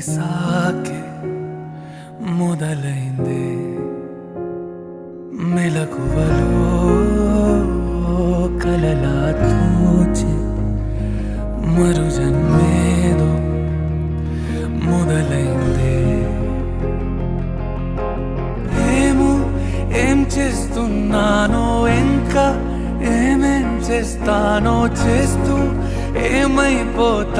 తెలిసాకే మొదలైందే మెలకువలో కలలా తోచి మరు జన్మేదో మొదలైందే ఏం చేస్తున్నానో ఇంకా ఏమేం చేస్తానో చేస్తూ ఏమైపోతా